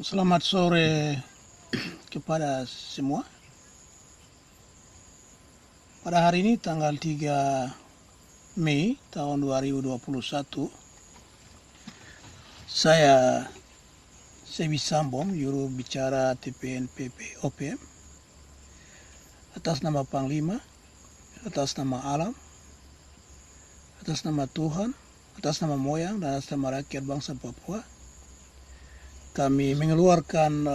Selamat sore kepada semua. Pada hari ini tanggal 3 Mei tahun 2021, saya Sebi Sambom, juru bicara TPNPP OPM, atas nama Panglima, atas nama alam, atas nama Tuhan, atas nama moyang, dan atas nama rakyat bangsa Papua, kami mengeluarkan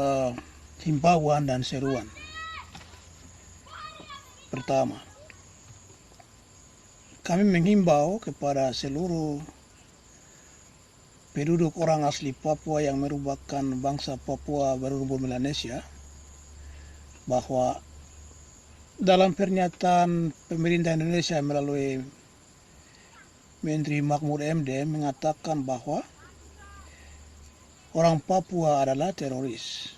himbauan dan seruan. Pertama, kami menghimbau kepada seluruh penduduk orang asli Papua yang merupakan bangsa Papua berumur Melanesia bahwa dalam pernyataan pemerintah Indonesia melalui Menteri Mahfud MD mengatakan bahwa orang Papua adalah teroris.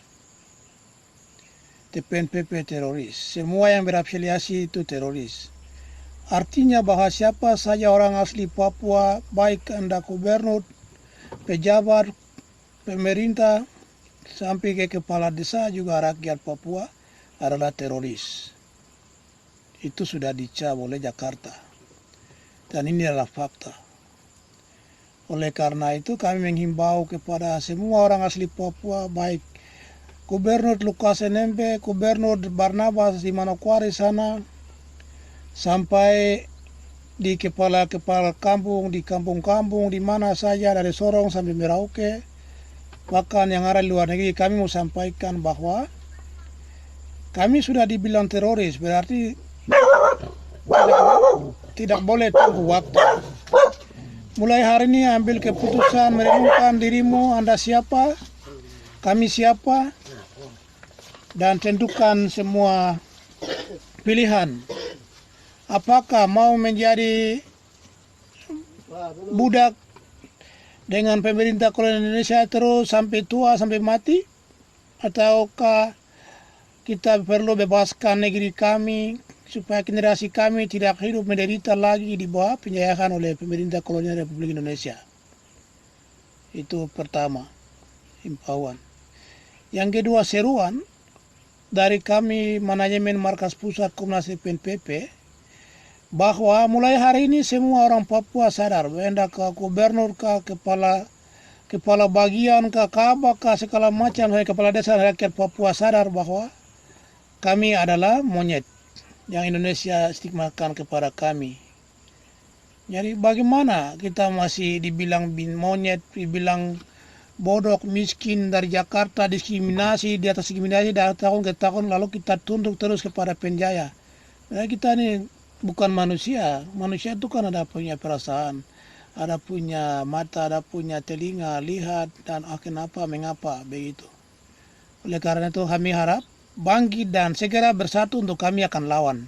TPNPP teroris. Semua yang berafiliasi itu teroris. Artinya bahwa siapa saja orang asli Papua, baik Anda gubernur, pejabat, pemerintah, sampai ke kepala desa juga rakyat Papua adalah teroris. Itu sudah dicap oleh Jakarta. Dan ini adalah fakta. Oleh karena itu kami menghimbau kepada semua orang asli Papua, baik Gubernur Lukas NMB, Gubernur Barnabas di Manokwari sana, sampai di kepala-kepala kampung, di kampung-kampung, di mana saja dari Sorong sampai Merauke, bahkan yang ada di luar negeri, kami mau sampaikan bahwa kami sudah dibilang teroris, berarti tidak boleh tunggu waktu. Mulai hari ini ambil keputusan, merenungkan dirimu, Anda siapa, kami siapa, dan tentukan semua pilihan. Apakah mau menjadi budak dengan pemerintah kolonial Indonesia terus sampai tua, sampai mati? Ataukah kita perlu bebaskan negeri kami supaya generasi kami tidak hidup menderita lagi di bawah penjajahan oleh pemerintah kolonial Republik Indonesia? Itu pertama, himbauan. Yang kedua, seruan dari kami manajemen Markas Pusat Komnas TPNPP bahwa mulai hari ini semua orang Papua sadar, hendak ke gubernur, ke kepala bagian, ke kabak, ke segala macam, kepala desa rakyat Papua sadar bahwa kami adalah monyet yang Indonesia stigmakan kepada kami. Jadi bagaimana kita masih dibilang monyet, dibilang bodoh, miskin dari Jakarta, diskriminasi, di atas diskriminasi dari tahun ke tahun, lalu kita tunduk terus kepada penjaya. Nah, kita ini bukan manusia. Manusia itu kan ada punya perasaan, ada punya mata, ada punya telinga, lihat, dan kenapa, mengapa, begitu. Oleh karena itu kami harap bangkit dan segera bersatu untuk kami akan lawan.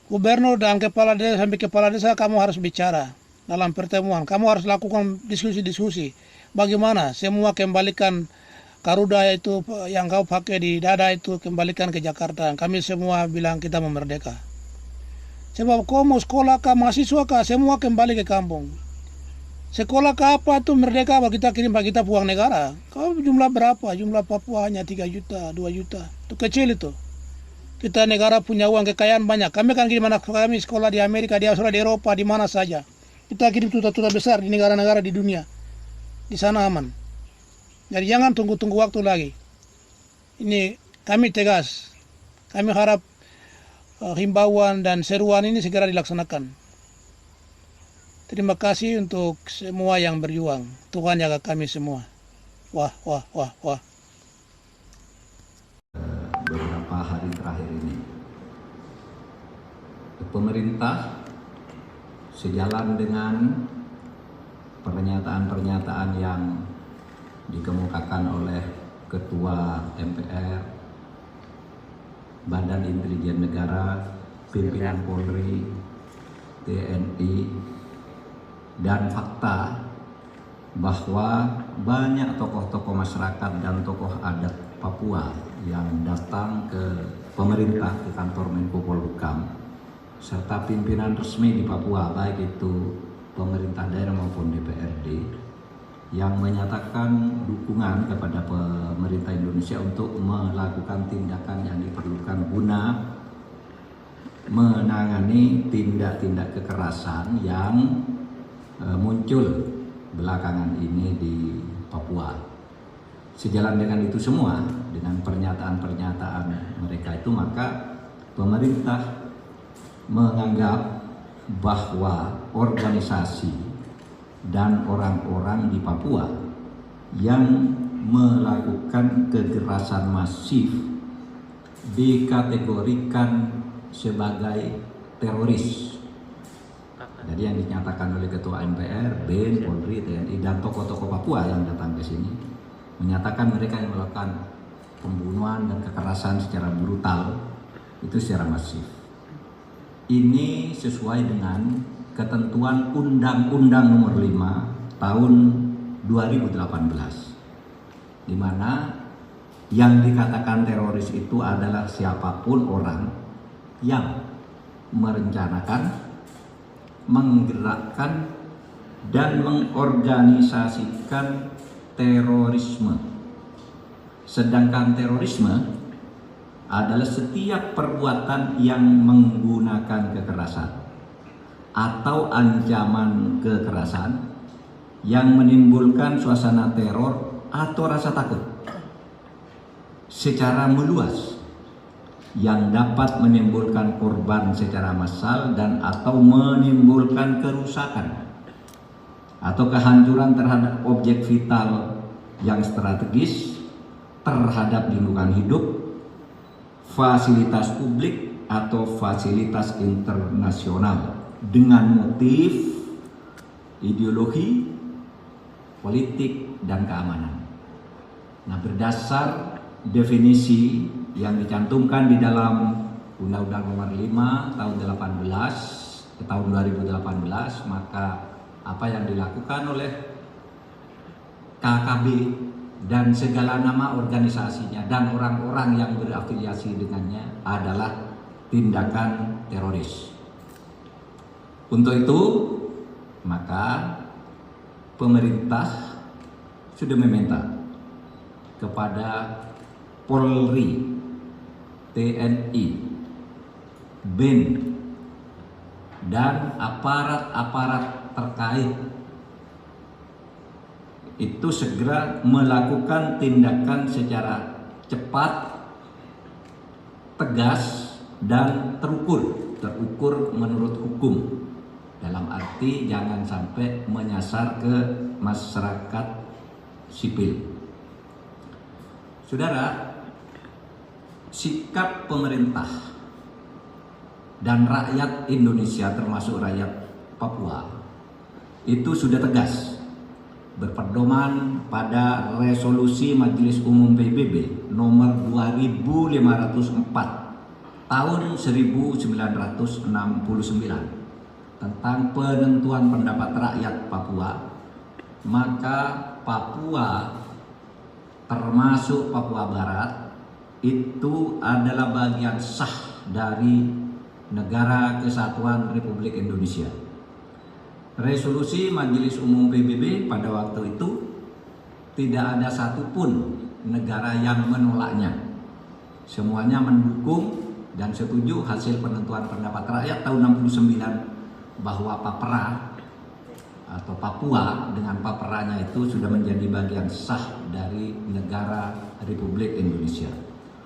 Gubernur dan kepala desa sampai kepala desa kamu harus bicara dalam pertemuan. Kamu harus lakukan diskusi-diskusi. Bagaimana semua kembalikan Garuda itu yang kau pakai di dada itu kembalikan ke Jakarta. Kami semua bilang kita mau merdeka. Sebab kau mau sekolah kah, mahasiswa kah, semua kembali ke kampung. Sekolah ke apa itu merdeka, kita kirim kita uang negara. Kau jumlah berapa? Jumlah Papua hanya 3 juta, 2 juta. Itu kecil itu. Kita negara punya uang, kekayaan banyak. Kami kan kirim anak kami sekolah di Amerika, di Australia, di Eropa, di mana saja. Kita kirim tuta-tuta besar di negara-negara di dunia. Di sana aman. Jadi jangan tunggu-tunggu waktu lagi. Ini kami tegas. Kami harap himbauan dan seruan ini segera dilaksanakan. Terima kasih untuk semua yang berjuang. Tuhan jaga kami semua. Wah, wah, wah, wah. Beberapa hari terakhir ini, pemerintah sejalan dengan pernyataan-pernyataan yang dikemukakan oleh Ketua MPR, Badan Intelijen Negara, pimpinan Polri, TNI, dan fakta bahwa banyak tokoh-tokoh masyarakat dan tokoh adat Papua yang datang ke pemerintah, ke kantor Menko Polhukam, serta pimpinan resmi di Papua, baik itu pemerintah daerah maupun DPRD, yang menyatakan dukungan kepada pemerintah Indonesia untuk melakukan tindakan yang diperlukan guna menangani tindak-tindak kekerasan yang muncul belakangan ini di Papua. Sejalan dengan itu semua, dengan pernyataan-pernyataan mereka itu, maka pemerintah menganggap bahwa organisasi dan orang-orang di Papua yang melakukan kekerasan masif dikategorikan sebagai teroris. Jadi yang dinyatakan oleh Ketua MPR, BIN, Polri, TNI, dan tokoh-tokoh Papua yang datang ke sini menyatakan mereka yang melakukan pembunuhan dan kekerasan secara brutal itu secara masif. Ini sesuai dengan ketentuan Undang-Undang Nomor 5 Tahun 2018, di mana yang dikatakan teroris itu adalah siapapun orang yang merencanakan, menggerakkan, dan mengorganisasikan terorisme. Sedangkan terorisme adalah setiap perbuatan yang menggunakan kekerasan atau ancaman kekerasan yang menimbulkan suasana teror atau rasa takut secara meluas yang dapat menimbulkan korban secara massal dan atau menimbulkan kerusakan atau kehancuran terhadap objek vital yang strategis, terhadap lingkungan hidup, fasilitas publik atau fasilitas internasional dengan motif ideologi, politik, dan keamanan. Nah, berdasar definisi yang dicantumkan di dalam Undang-Undang Nomor 5 tahun 2018, maka apa yang dilakukan oleh KKB dan segala nama organisasinya dan orang-orang yang berafiliasi dengannya adalah tindakan teroris. Untuk itu, maka pemerintah sudah meminta kepada Polri, TNI, BIN, dan aparat-aparat terkait itu segera melakukan tindakan secara cepat, tegas, dan terukur menurut hukum. Dalam arti jangan sampai menyasar ke masyarakat sipil. Saudara, sikap pemerintah dan rakyat Indonesia termasuk rakyat Papua itu sudah tegas, berpedoman pada resolusi Majelis Umum PBB nomor 2504 tahun 1969 tentang penentuan pendapat rakyat Papua. Maka Papua termasuk Papua Barat itu adalah bagian sah dari Negara Kesatuan Republik Indonesia. Resolusi Majelis Umum PBB pada waktu itu tidak ada satupun negara yang menolaknya. Semuanya mendukung dan setuju hasil penentuan pendapat rakyat tahun 69 bahwa Papua atau Papua dengan Paperanya itu sudah menjadi bagian sah dari negara Republik Indonesia.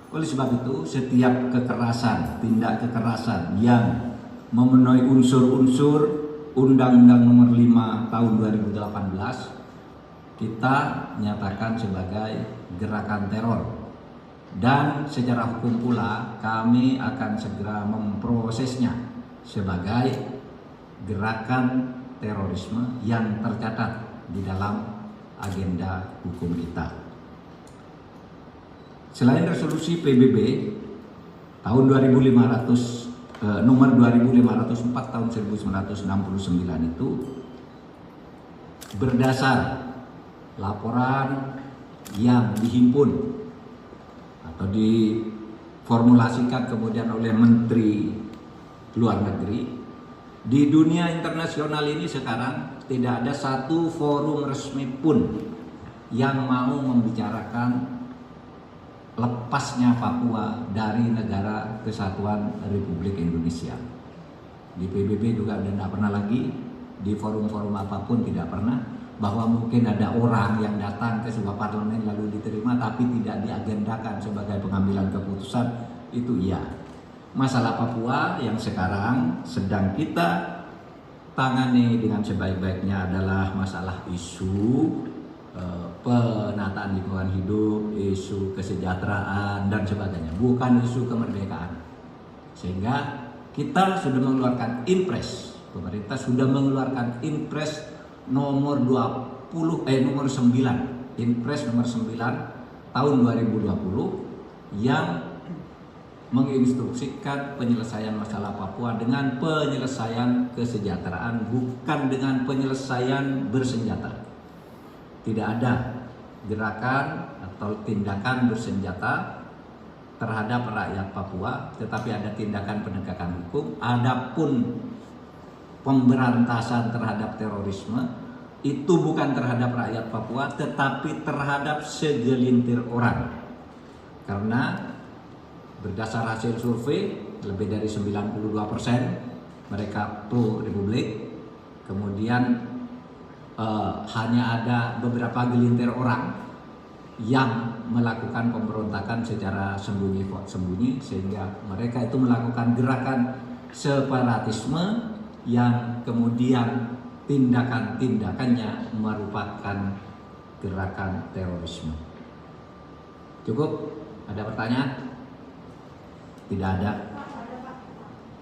Oleh sebab itu, setiap kekerasan, tindak kekerasan yang memenuhi unsur-unsur Undang-Undang Nomor 5 Tahun 2018 kita nyatakan sebagai gerakan teror. Dan secara hukum pula kami akan segera memprosesnya sebagai gerakan terorisme yang tercatat di dalam agenda hukum kita. Selain resolusi PBB tahun 2500 nomor 2504 tahun 1969 itu berdasar laporan yang dihimpun atau diformulasikan kemudian oleh Menteri Luar Negeri, di dunia internasional ini sekarang tidak ada satu forum resmi pun yang mau membicarakan lepasnya Papua dari Negara Kesatuan Republik Indonesia. Di PBB juga udah tidak pernah lagi, di forum-forum apapun tidak pernah, bahwa mungkin ada orang yang datang ke sebuah parlemen lalu diterima tapi tidak diagendakan sebagai pengambilan keputusan, itu iya. Masalah Papua yang sekarang sedang kita tangani dengan sebaik-baiknya adalah masalah isu penataan lingkungan hidup, isu kesejahteraan dan sebagainya, bukan isu kemerdekaan. Sehingga kita sudah mengeluarkan impres, pemerintah sudah mengeluarkan impres nomor 9, impres nomor 9 tahun 2020 yang menginstruksikan penyelesaian masalah Papua dengan penyelesaian kesejahteraan, bukan dengan penyelesaian bersenjata. Tidak ada gerakan atau tindakan bersenjata terhadap rakyat Papua, tetapi ada tindakan penegakan hukum. Adapun pemberantasan terhadap terorisme itu bukan terhadap rakyat Papua, tetapi terhadap segelintir orang. Karena berdasar hasil survei, lebih dari 92% mereka pro republik. Kemudian hanya ada beberapa gelintir orang yang melakukan pemberontakan secara sembunyi-sembunyi, sehingga mereka itu melakukan gerakan separatisme yang kemudian tindakan-tindakannya merupakan gerakan terorisme. Cukup? Ada pertanyaan? Tidak ada.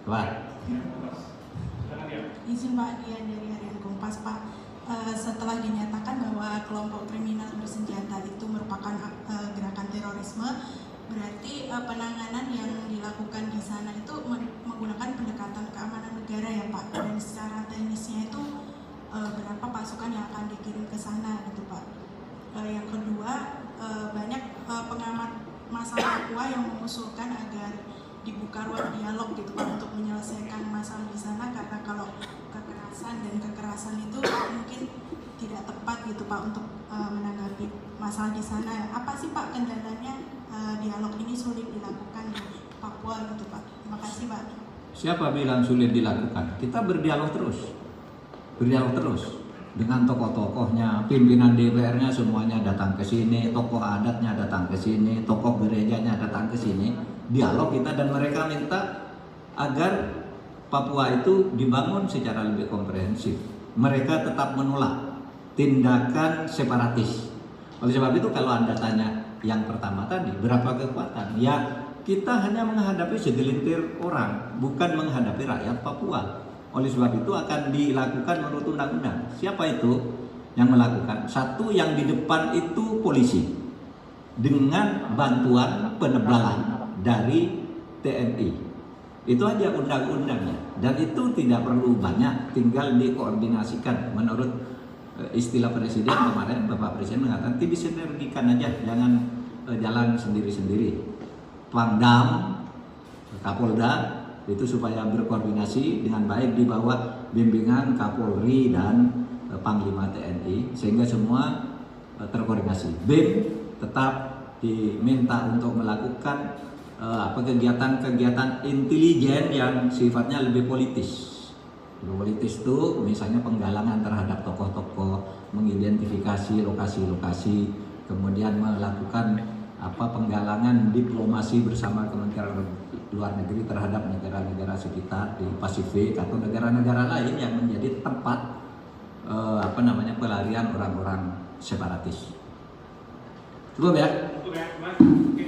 Pak. Izin Pak, Dian dari Harian Kompas Pak. Setelah dinyatakan bahwa kelompok kriminal bersenjata itu merupakan gerakan terorisme, berarti penanganan yang dilakukan di sana itu menggunakan pendekatan keamanan negara ya Pak. Dan secara teknisnya itu berapa pasukan yang akan dikirim ke sana gitu Pak. Yang kedua, banyak pengamat masalah Papua yang mengusulkan agar dibuka ruang dialog gitu Pak untuk menyelesaikan masalah di sana, karena kalau kekerasan itu mungkin tidak tepat gitu Pak untuk menanggapi masalah di sana. Apa sih Pak kendalanya dialog ini sulit dilakukan di Papua gitu Pak? Terima kasih Pak. Siapa bilang sulit dilakukan? Kita berdialog terus dengan tokoh-tokohnya, pimpinan DPR-nya semuanya datang ke sini, tokoh adatnya datang ke sini, tokoh gerejanya datang ke sini. Dialog kita, dan mereka minta agar Papua itu dibangun secara lebih komprehensif. Mereka tetap menolak tindakan separatis. Oleh sebab itu kalau Anda tanya yang pertama tadi, berapa kekuatan? Ya, kita hanya menghadapi segelintir orang, bukan menghadapi rakyat Papua. Oleh sebab itu akan dilakukan menurut undang-undang. Siapa itu yang melakukan? Satu, yang di depan itu polisi dengan bantuan penebalan dari TNI. Itu aja undang-undangnya, dan itu tidak perlu banyak, tinggal dikoordinasikan. Menurut istilah Presiden kemarin, Bapak Presiden mengatakan disinergikan aja, jangan jalan sendiri-sendiri. Pangdam, Kapolda itu supaya berkoordinasi dengan baik di bawah bimbingan Kapolri dan Panglima TNI, sehingga semua terkoordinasi. BIM tetap diminta untuk melakukan kegiatan-kegiatan intelijen yang sifatnya lebih politis. Politis itu misalnya penggalangan terhadap tokoh-tokoh, mengidentifikasi lokasi-lokasi, kemudian melakukan penggalangan diplomasi bersama Kementerian Luar Negeri terhadap negara-negara sekitar di Pasifik atau negara-negara lain yang menjadi tempat pelarian orang-orang separatis. Cukup ya? Cukup ya, Mas. Oke.